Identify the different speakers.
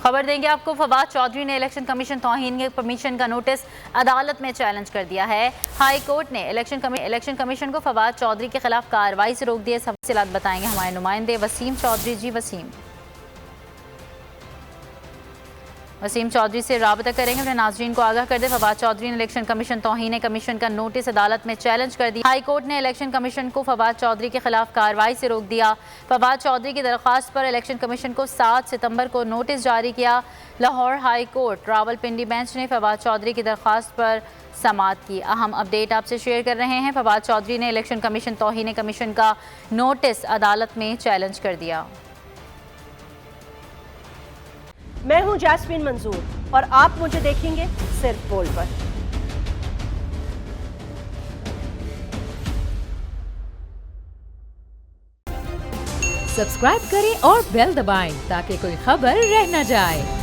Speaker 1: खबर देंगे आपको, फवाद चौधरी ने इलेक्शन कमीशन तौहीन के परमिशन का नोटिस अदालत में चैलेंज कर दिया है। हाई कोर्ट ने इलेक्शन कमीशन को फवाद चौधरी के खिलाफ कार्रवाई से रोक दिया। तफसीलात बताएंगे हमारे नुमाइंदे वसीम चौधरी। जी वसीम चौधरी से राबता करेंगे, अपने नाज़रीन को आगाह कर दे। फवाद चौधरी ने इलेक्शन कमीशन तौहीन कमीशन का नोटिस अदालत में चैलेंज कर दिया। हाई कोर्ट ने इलेक्शन कमीशन को फवाद चौधरी के खिलाफ कार्रवाई से रोक दिया। फवाद चौधरी की दरख्वास्त पर इलेक्शन कमीशन को 7 सितंबर को नोटिस जारी किया। Lahore high court Rawalpindi bench ने फवाद चौधरी की दरख्वास्त पर समाअत की। अहम अपडेट आपसे शेयर कर रहे हैं। फवाद चौधरी ने इलेक्शन कमीशन तौहीन कमीशन का नोटिस अदालत में चैलेंज कर दिया।
Speaker 2: मैं हूं जैस्मीन मंजूर और आप मुझे देखेंगे सिर्फ बोल पर।
Speaker 3: सब्सक्राइब करें और बेल दबाएं ताकि कोई खबर रह न जाए।